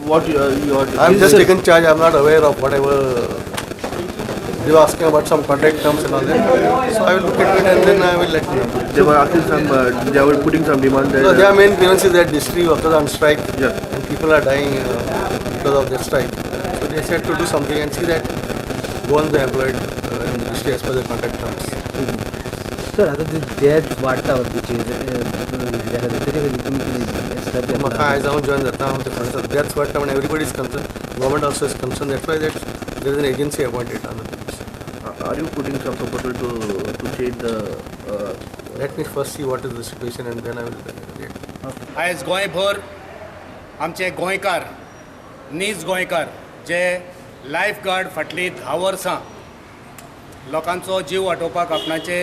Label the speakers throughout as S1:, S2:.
S1: what you are.
S2: I'm just taken charge. I'm not aware of whatever they were asking about some contract terms and all that. So I will look at it and then I will let you know.
S1: They were asking some. They were putting some demand.
S2: No, their main grievance is that distillery workers are on strike.
S1: Yeah.
S2: And people are dying because of that strike. So they said to do something and see that go on the employed in the distillery as per the contract terms.
S3: Sir आता ते death वाडटा वरची
S2: म्हाका आयज हांव join जाता हांव ते कन्सर्न दॅट्स वॉट म्हण everybody is concern government also is concern that's why that there is an agency appointed on
S1: Are you putting some proposal to change the?
S2: Let me first see what is the situation and then I will
S4: आयज गोंयभर आमचे गोंयकार नीज गोंयकार जे life guard फाटलीं 10 वर्सां लोकांचो जीव वाटोवपाक आपणाचे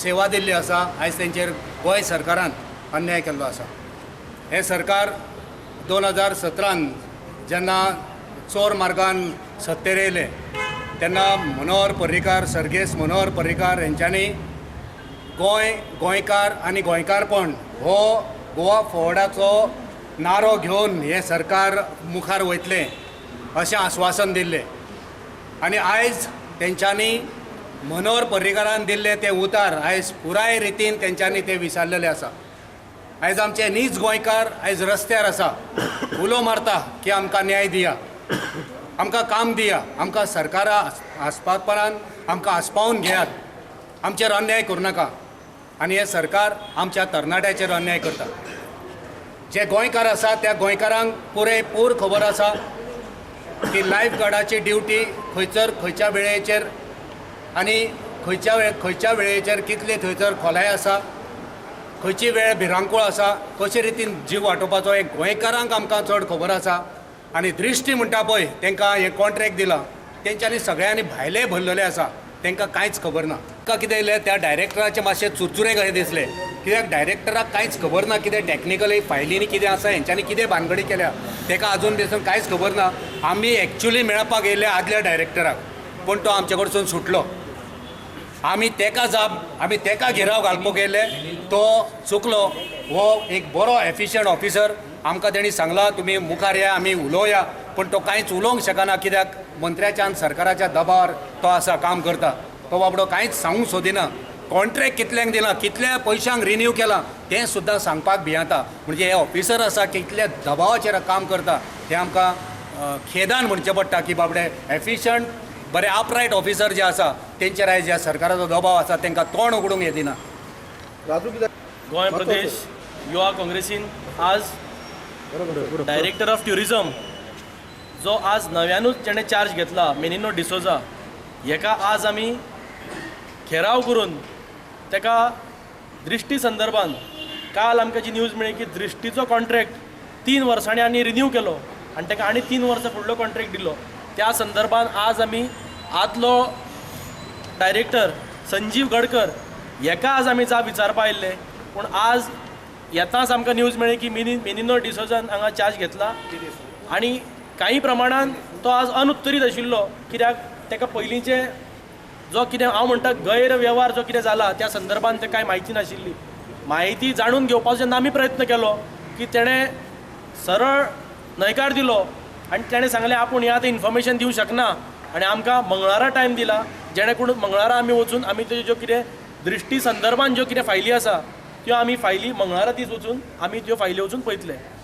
S4: सेवा दिल्ली आसा आयज तेंचेर गोंय सरकारान अन्याय केल्लो आसा. हे सरकार 2017 जेन्ना चोर मार्गान सत्तेर येयले तेन्ना मनोहर पर्रीकार सर्गेस्त मनोहर पर्रीकार हेंच्यांनी गोंयकार आनी गोंयकारपण हो गोवा फॉवर्डाचो नारो घेवन हे सरकार मुखार वयतलें अशें आश्वासन दिल्लें आनी आयज तेंच्यांनी मनोहर पर्रीकारान दिल्ले ते उतार आयज पुराय रितीन तेंच्यांनी ते विसारलेले आसा. आयज आमचे नीज गोंयकार आयज रस्त्यार आसा उलो मारता की आमकां न्याय दिया, आमकां काम दिया, आमकां सरकारा आस्पादपणान आमकां आस्पावून घेयात, आमचेर अन्याय करूं नाका. आनी हे सरकार आमच्या तरणाट्याचेर अन्याय करता. जे गोंयकार आसा त्या गोंयकारांक पुरेपूर खबर आसा की लायफ गार्डाची ड्युटी खंयच्या वेळेचेर आनी खंयच्या वेळेचेर कितले थंयसर खोलाय आसा, खंयची वेळ भिरांकूळ आसा, कशे रितीन जीव वाटोवपाचो एक गोंयकारांक आमकां चड खबर आसा. आनी दृश्टी म्हणटा पळय तांकां हे कॉन्ट्रॅक्ट दिला तेंच्यांनी सगळ्यांनी भायले भरलेले आसा, तांकां कांयच खबर ना. ताका कितें येयलें त्या डायरेक्टराचे मातशें चुरचुरे कशें दिसले कित्याक डायरेक्टराक कांयच खबर ना कितें टॅक्निकली फायलींनी कितें आसा, हेंच्यांनी कितें भानगडी केल्या ताका आजून पासून कांयच खबर ना. आमी एक्चुली मेळपाक येयले आदल्या डायरेक्टराक पूण तो आमचे कडसून सुटलो. आमी तेका घेराव घालपाक येयले, तो चुकलो. हो एक बरो एफिशियंट ऑफिसर, आमकां तेणी सांगला तुमी मुखार या आमी उलोवया, पण तो कांयच उलोवंक शकना कित्याक मंत्र्याच्या आनी सरकाराच्या दबार तो आसा काम करता. तो बाबडो कांयच सांगूंक सोदिना. कॉन्ट्रॅक्ट कितल्यांक दिला, कितल्या पयशांक रिन्यू केला तें सुद्दां सांगपाक भियेता. म्हणजे हे ऑफिसर आसा कितल्या दबावाचेर काम करता तें आमकां खेदान म्हणचें पडटा की बाबडे एफिशियंट बरे अपरायट ऑफिसर जे आसा तेंचेर आयज ह्या सरकाराचो दबाव आसा तांकां तोंड उगडूंक येदिना.
S5: गोंय प्रदेश युवा काँग्रेसीन आज डायरेक्टर ऑफ ट्युरिझम जो आज नव्यानूच जेणे चार्ज घेतला मेनिनो डिसोजा हेका आज आमी घेराव करून तेका दृश्टी संदर्भान काल आमकां जी न्यूज मेळ्ळी की दृश्टीचो कॉन्ट्रॅक्ट 3 वर्सांनी आनी रिन्यू केलो आनी ताका आनी 3 वर्सां फुडलो कॉन्ट्रॅक्ट दिलो. त्या संदर्भान आज आमी आदलो डायरेक्टर संजीव गडकर हेका आज आमी जाप विचारपा आयिल्ले. पूण आज येताच आमकां न्यूज मेळ्ळी की मेनिनो डिसोजान हांगा चार्ज घेतला आनी काही प्रमाणान तो आज अनुत्तरीत आशिल्लो कित्याक ताका पयलींचे जो कितें हांव म्हणटा गैरवेव्हार जो कितें जाला त्या संदर्भान तें कांय म्हायती नाशिल्ली. म्हायती जाणून घेवपाचो जेन्ना आमी प्रयत्न केलो की तेणें सरळ न्हयकार दिलो आनी तेणें सांगलें आपूण ह्या आतां इन्फॉर्मेशन दिवंक शकना आनी आमकां मंगळारा टायम दिला जेणे करून मंगळारा आमी वचून आमी तेज्यो ज्यो कितें दृश्टी संदर्भान ज्यो कितें फायली आसा त्यो आमी फायली मंगळारा दीस वचून आमी त्यो फायली वचून पळयतले.